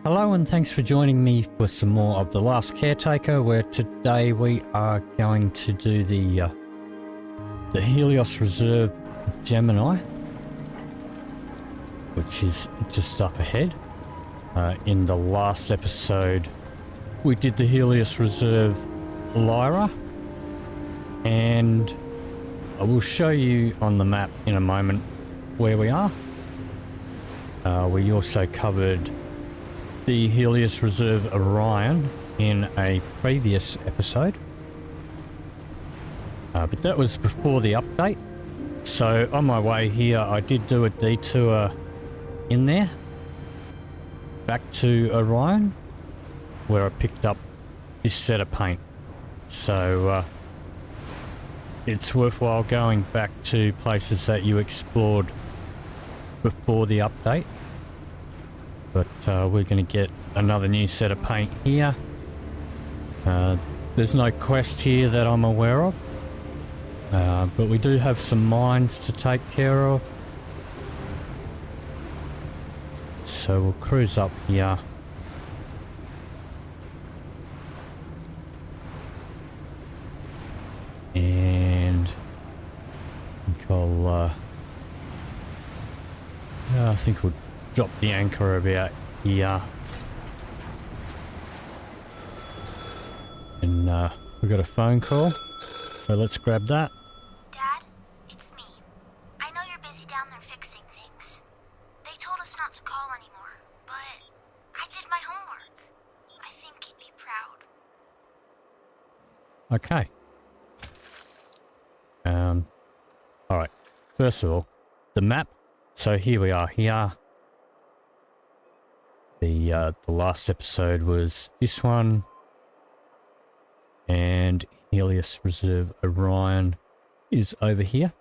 Hello and thanks for joining me for some more of the Last Caretaker, where today we are going to do the Helios Reserve Gemini, which is just up ahead. In the last episode we did the Helios Reserve Lyra, and I will show you on the map in a moment where we are. We also covered the Helios Reserve Orion in a previous episode, but that was before the update. So on my way here I did do a detour in there back to Orion, where I picked up this set of paint. So it's worthwhile going back to places that you explored before the update. But we're going to get another new set of paint here. There's no quest here that I'm aware of, but we do have some mines to take care of. So we'll cruise up here. And I think we'll drop the anchor about here. And we got a phone call, so let's grab that. Dad, it's me. I know you're busy down there fixing things. They told us not to call anymore, but I did my homework. I think you'd be proud. Okay. All right. First of all, the map. So here we are here. The last episode was this one, and Helios Reserve Orion is over here.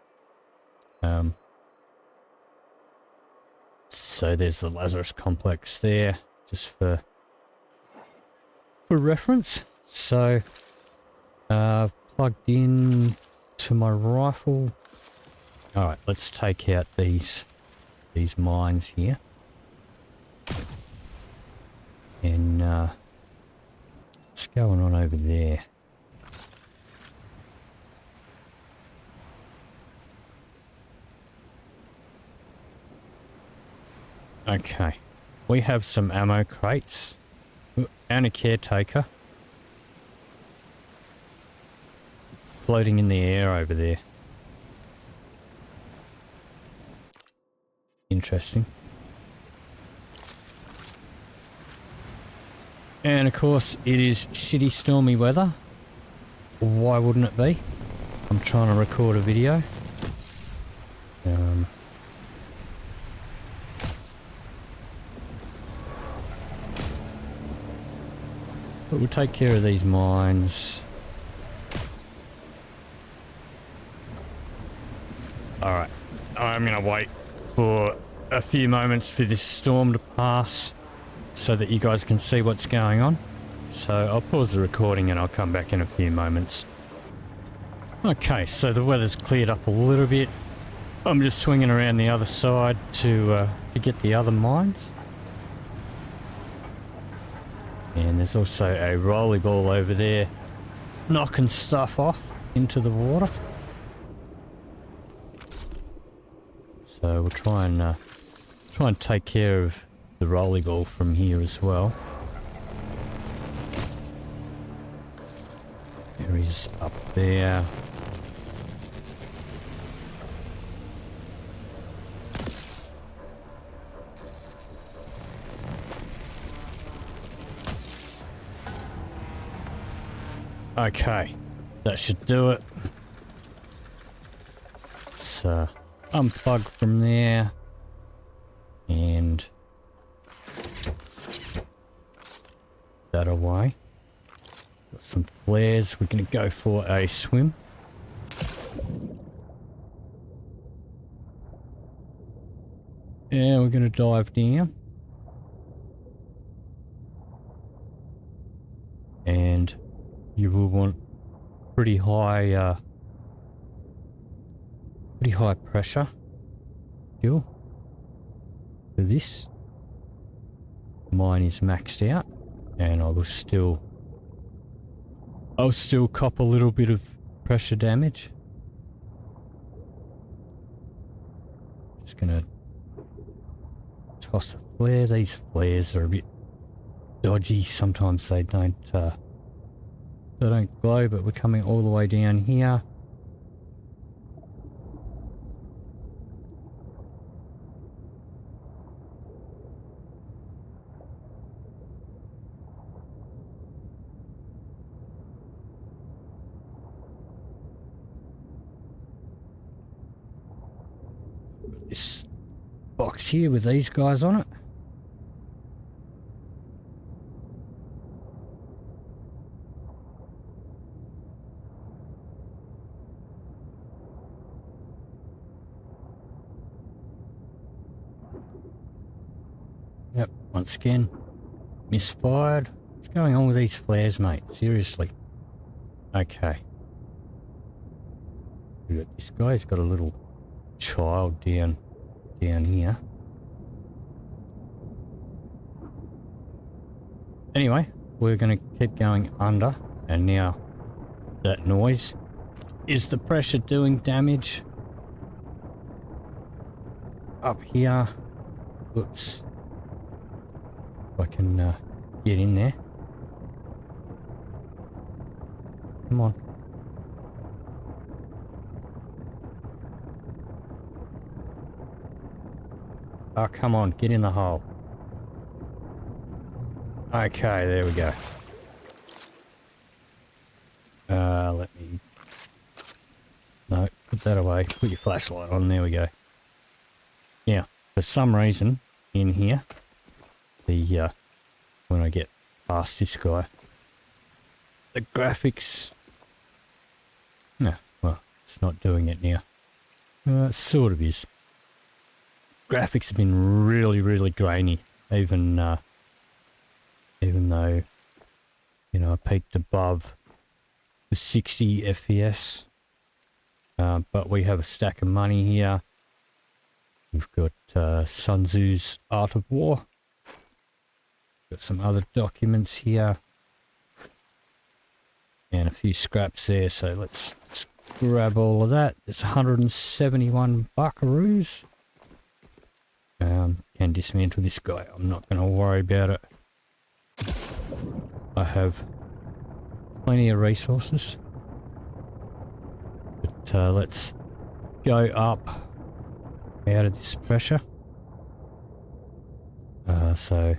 So there's the Lazarus complex there, just for reference. So plugged in to my rifle. All right, let's take out these mines here. And what's going on over there? Okay, we have some ammo crates and a caretaker floating in the air over there. Interesting. And of course it is shitty stormy weather. Why wouldn't it be? I'm trying to record a video. But we'll take care of these mines. Alright, I'm gonna wait for a few moments for this storm to pass, so that you guys can see what's going on. So I'll pause the recording and I'll come back in a few moments. Okay, so the weather's cleared up a little bit. I'm just swinging around the other side to get the other mines. And there's also a rolly ball over there knocking stuff off into the water. So we'll try and take care of the rolly ball from here as well. There he's up there. Okay, that should do it. Let's unplug from there and that away. Got some flares. We're going to go for a swim. And we're going to dive down. And you will want pretty high pressure fuel for this. mine is maxed out, and I'll still cop a little bit of pressure damage. Just gonna toss a flare. These flares are a bit dodgy. Sometimes they don't glow, but we're coming all the way down here. This box here with these guys on it. Yep, once again, misfired. What's going on with these flares, mate? Seriously. Okay. We got this guy, he's got a little child down here. Anyway, we're going to keep going under, and now that noise is the pressure doing damage. Up here. Whoops. If I can get in there. Come on. Oh, come on, get in the hole. Okay, there we go. Let me... No, put that away. Put your flashlight on, there we go. Now, for some reason, in here, when I get past this guy, the graphics... No, well, it's not doing it now. It sort of is. Graphics have been really grainy, even though, you know, I peaked above the 60 FPS. But we have a stack of money here. We've got Sun Tzu's Art of War. Got some other documents here. And a few scraps there, so let's grab all of that. There's 171 buckaroos. Can dismantle this guy. I'm not going to worry about it. I have plenty of resources. But let's go up out of this pressure. So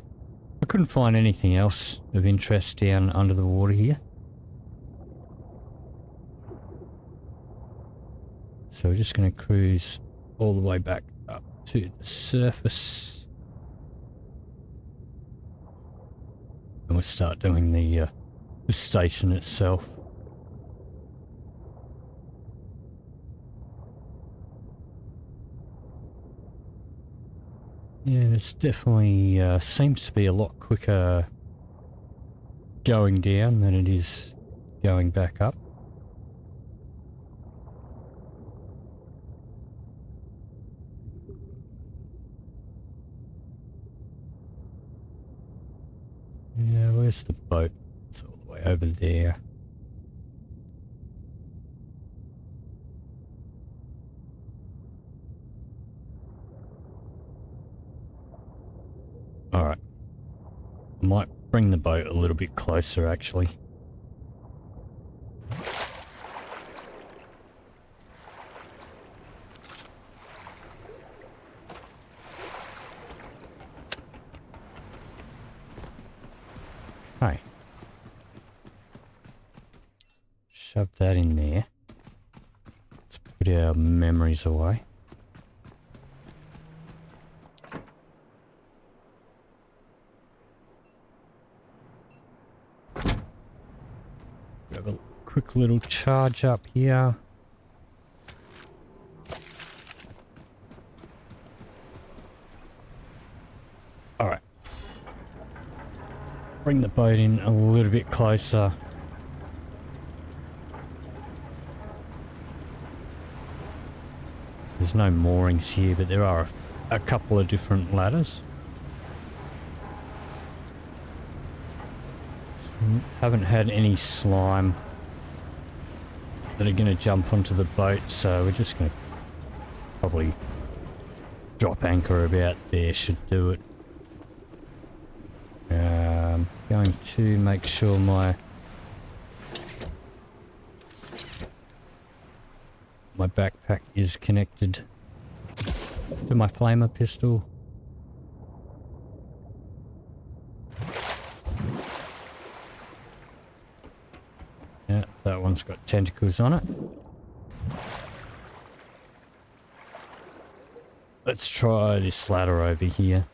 I couldn't find anything else of interest down under the water here. So we're just going to cruise all the way back up to the surface. And we'll start doing the station itself. Yeah, it's definitely seems to be a lot quicker going down than it is going back up. Yeah, where's the boat? It's all the way over there. Alright. I might bring the boat a little bit closer, actually. Okay. Shove that in there. Let's put our memories away. Grab a quick little charge up here. Alright. Bring the boat in a little bit closer. There's no moorings here, but there are a couple of different ladders. Haven't had any slime that are going to jump onto the boat, so we're just going to probably drop anchor about there, should do it. Going to make sure my backpack is connected to my flamer pistol. Yeah, that one's got tentacles on it. Let's try this ladder over here.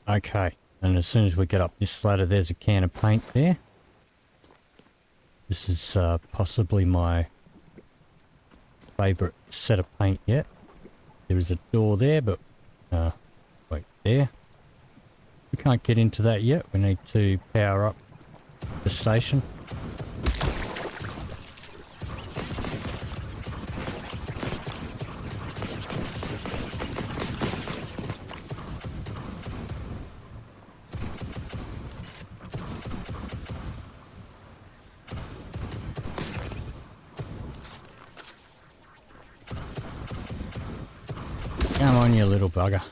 Okay, and as soon as we get up this ladder, there's a can of paint there. This is possibly my favourite set of paint yet. There is a door there, but wait, there. We can't get into that yet. We need to power up the station. Come on, you little bugger.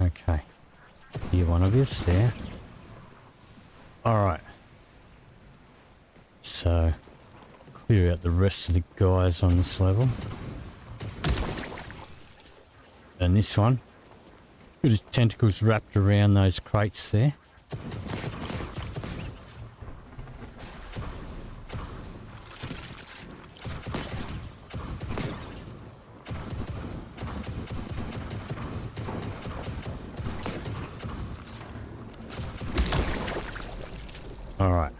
Okay. Here one of us there. Alright. So, clear out the rest of the guys on this level. And this one. Got his tentacles wrapped around those crates there. Alright.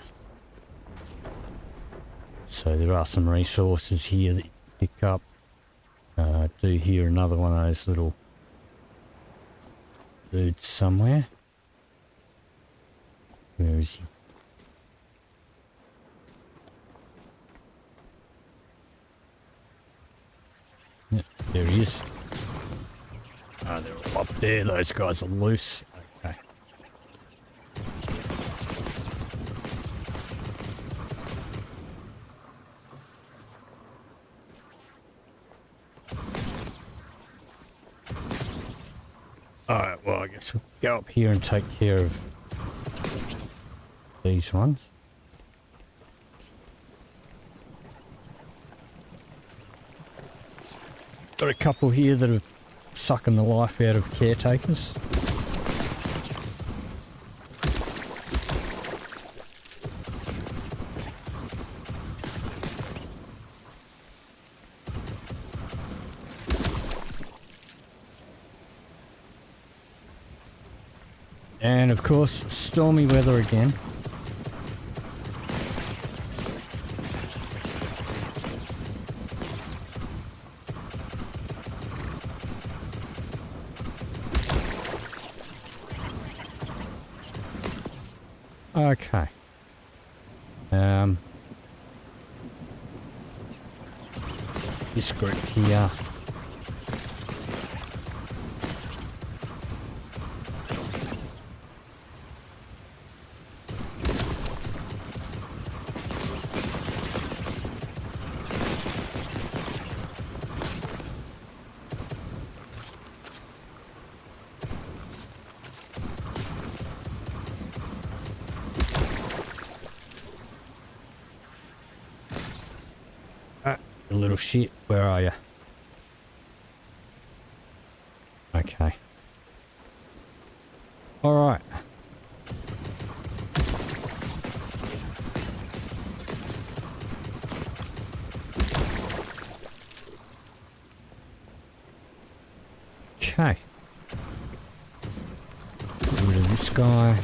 So there are some resources here that you can pick up. I do hear another one of those little dudes somewhere. Where is he? Yep, there he is. Oh, they're all up there. Those guys are loose. Okay. Alright, well, I guess we'll go up here and take care of these ones. Got a couple here that are sucking the life out of caretakers. And of course, stormy weather again. Okay. This group here. You little shit, where are you? Okay. Alright. Okay. Get rid of this guy.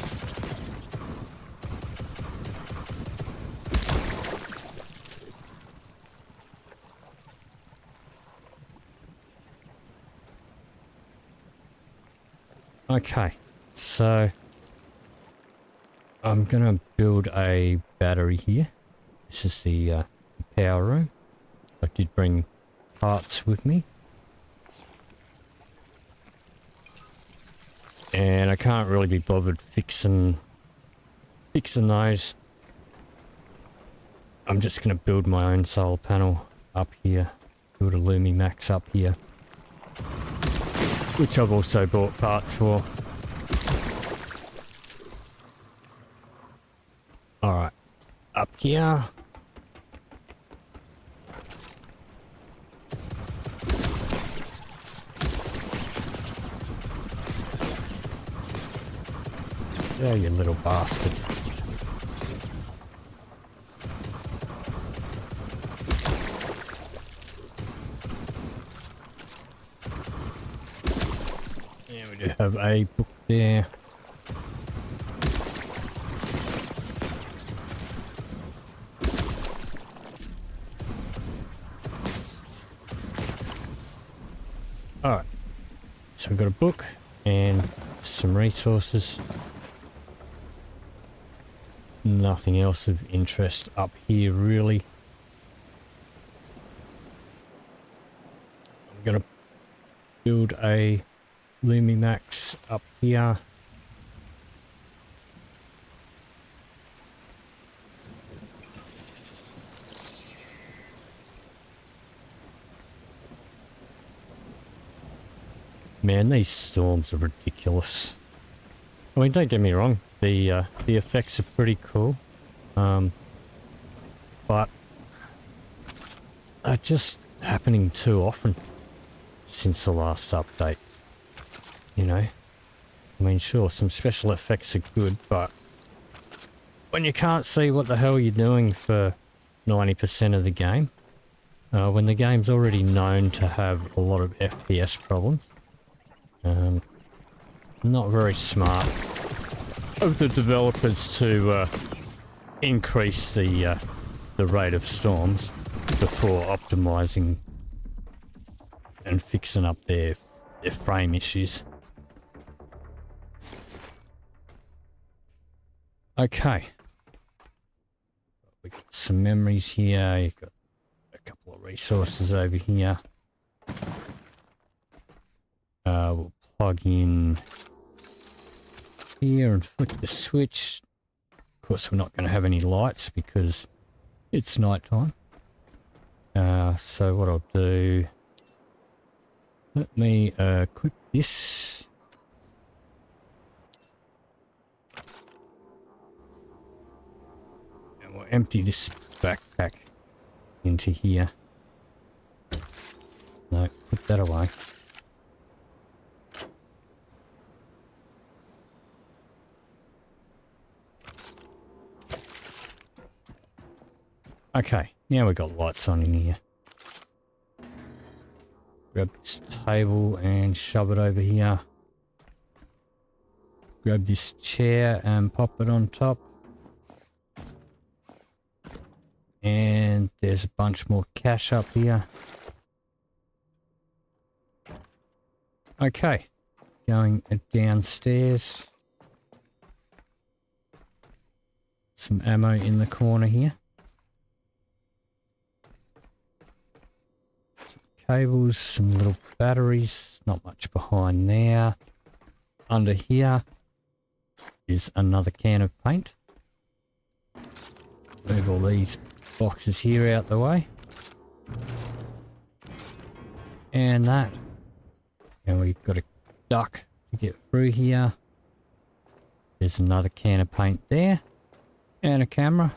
Okay, so I'm gonna build a battery here. This is the power room. I did bring parts with me. And I can't really be bothered fixing those. I'm just going to build my own solar panel up here. Build a Lumimax up here. Which I've also bought parts for. Alright. Up here. Oh, you little bastard. Yeah, we do have a book there. Alright. So we've got a book and some resources. Nothing else of interest up here, really. I'm gonna build a Lumimax up here. Man, these storms are ridiculous. I mean, don't get me wrong. The effects are pretty cool, but are just happening too often since the last update. You know, I mean, sure, some special effects are good, but when you can't see what the hell you're doing for 90% of the game, when the game's already known to have a lot of FPS problems, not very smart of the developers to increase the rate of storms before optimizing and fixing up their frame issues. Okay, we got some memories here. You've got a couple of resources over here. We'll plug in here and flick the switch. Of course, we're not going to have any lights because it's nighttime. So what I'll do, let me equip this. And we'll empty this backpack into here. No, put that away. Okay, now we've got lights on in here. Grab this table and shove it over here. Grab this chair and pop it on top. And there's a bunch more cash up here. Okay, going downstairs. Some ammo in the corner here. Cables, some little batteries, not much behind there. Under here is another can of paint. Move all these boxes here out the way. And that. And we've got a duck to get through here. There's another can of paint there. And a camera.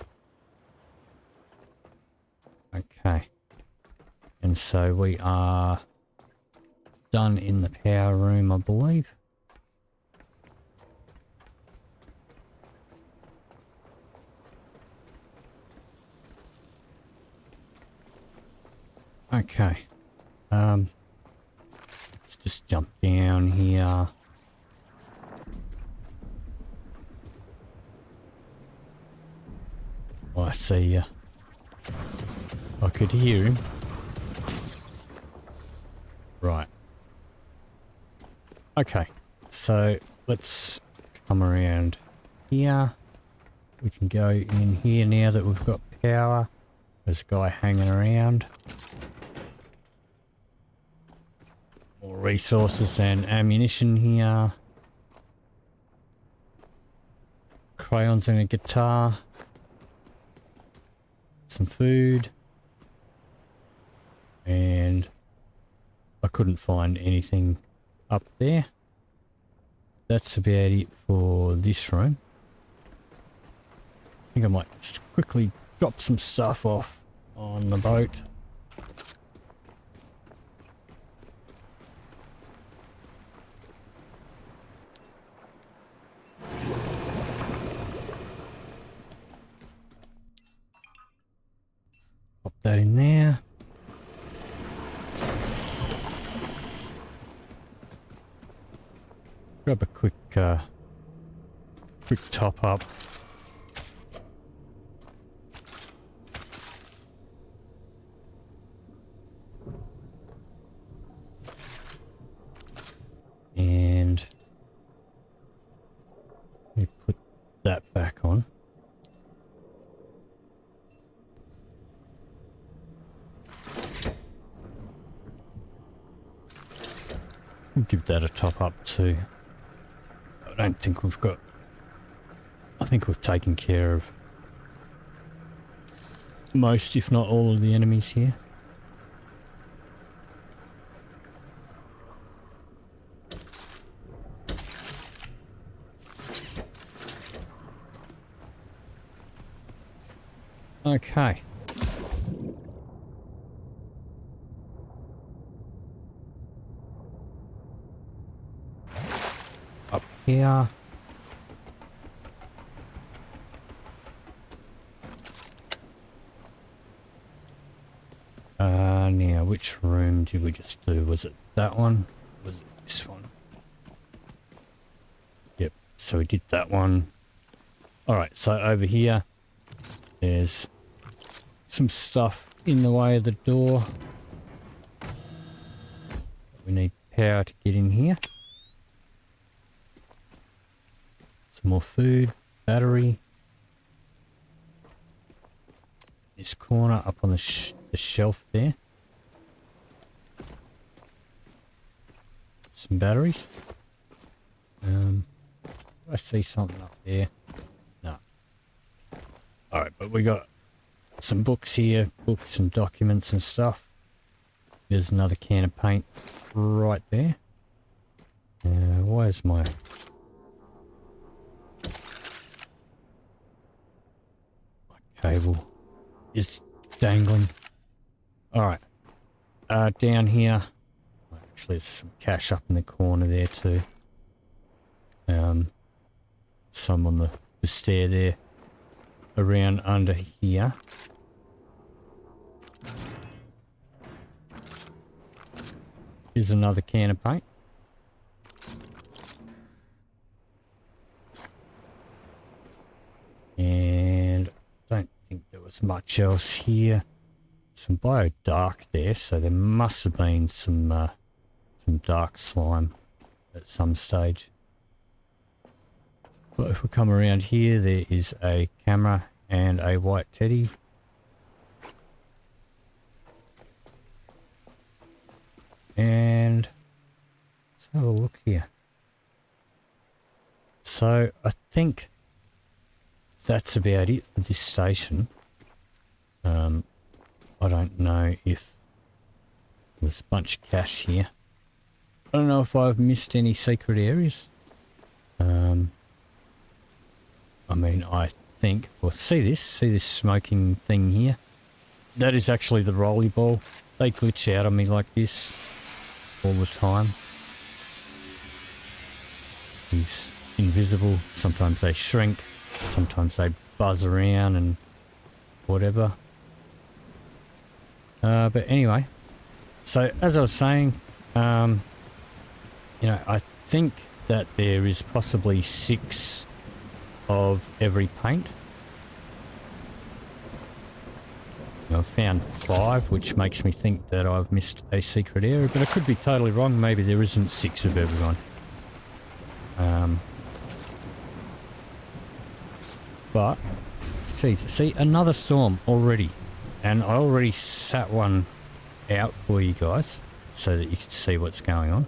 Okay. And so we are done in the power room, I believe. Okay. Let's just jump down here. Oh, I see you. I could hear him. Right. Okay, so let's come around here. We can go in here now that we've got power. There's a guy hanging around. More resources and ammunition here. Crayons and a guitar. Some food. And I couldn't find anything up there. That's about it for this room. I think I might just quickly drop some stuff off on the boat. Pop that in there. Grab a quick top up. And we put that back on. We'll give that a top up too. I don't think we've got... I think we've taken care of most, if not all, of the enemies here. Okay. Up here. Now, which room did we just do? Was it that one? Was it this one? Yep, so we did that one. Alright, so over here, there's some stuff in the way of the door. We need power to get in here. Some more food, battery. This corner up on the shelf there. Some batteries. I see something up there. No. Alright, but we got some books here, books and documents and stuff. There's another can of paint right there. Where's my... cable is dangling. Alright. Down here. Actually, there's some cash up in the corner there too. Some on the stair there. Around under here. Here's another can of paint. And I don't think there was much else here. Some bio dark there, so there must have been some dark slime at some stage. But if we come around here, there is a camera and a white teddy. And let's have a look here. So I think that's about it for this station. I don't know if there's a bunch of cash here. I don't know if I've missed any secret areas. I mean, I think, well, see this smoking thing here? That is actually the rolly ball. They glitch out on me like this all the time. He's invisible. Sometimes they shrink. Sometimes they buzz around and whatever. But anyway, so as I was saying, you know, I think that there is possibly 6 of every paint. I've found 5, which makes me think that I've missed a secret area, but I could be totally wrong. Maybe there isn't 6 of everyone. But see another storm already. And I already sat one out for you guys so that you can see what's going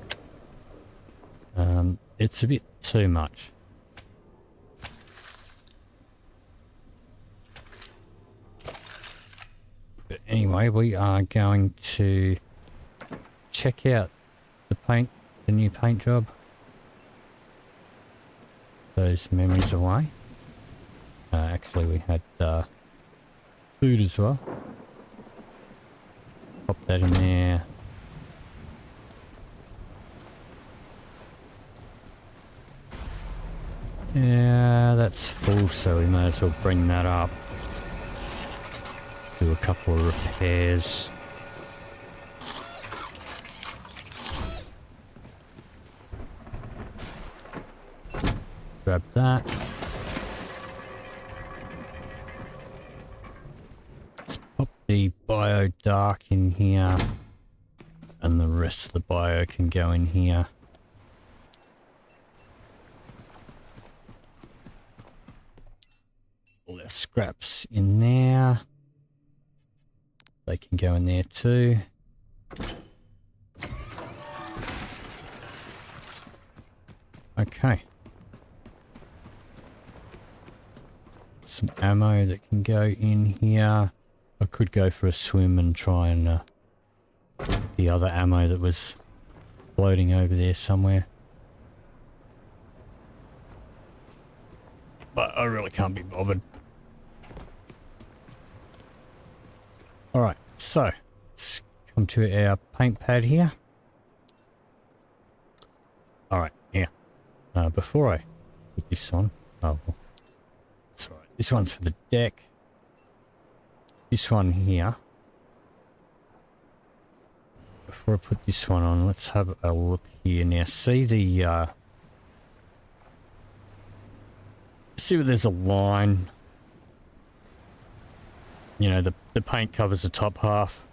on. It's a bit too much. But anyway, we are going to check out the new paint job. Those memories away. Actually, we had food as well. Pop that in there. Yeah, that's full, so we may as well bring that up. Do a couple of repairs. Grab that. Let's pop the bio dark in here. And the rest of the bio can go in here. All our scraps in there. They can go in there too. Okay. Some ammo that can go in here. I could go for a swim and try and get the other ammo that was floating over there somewhere. But I really can't be bothered. Alright, so let's come to our paint pad here. Alright, yeah. Before I put this on, oh, well, that's alright. This one's for the deck. This one here. Before I put this one on, let's have a look here. Now, see the, see where there's a line. You know, the paint covers the top half,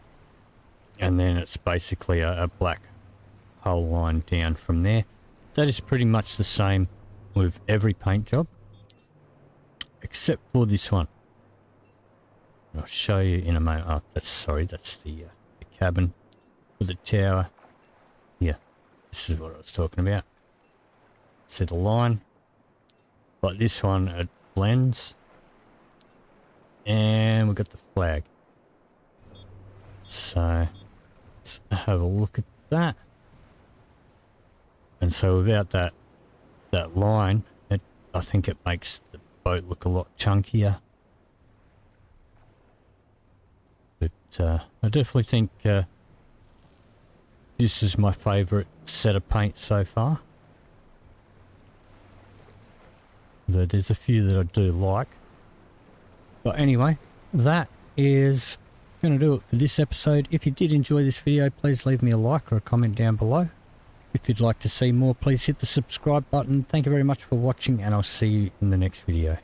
and then it's basically a black hull line down from there. That is pretty much the same with every paint job, except for this one. I'll show you in a moment. Oh, that's the cabin for the tower. Yeah, this is what I was talking about. See the line? But this one, it blends. And we've got the flag. So let's have a look at that. And so without that line, I think it makes the boat look a lot chunkier. But I definitely think this is my favourite set of paint so far. Though there's a few that I do like. But anyway, that is going to do it for this episode. If you did enjoy this video, please leave me a like or a comment down below. If you'd like to see more, please hit the subscribe button. Thank you very much for watching, and I'll see you in the next video.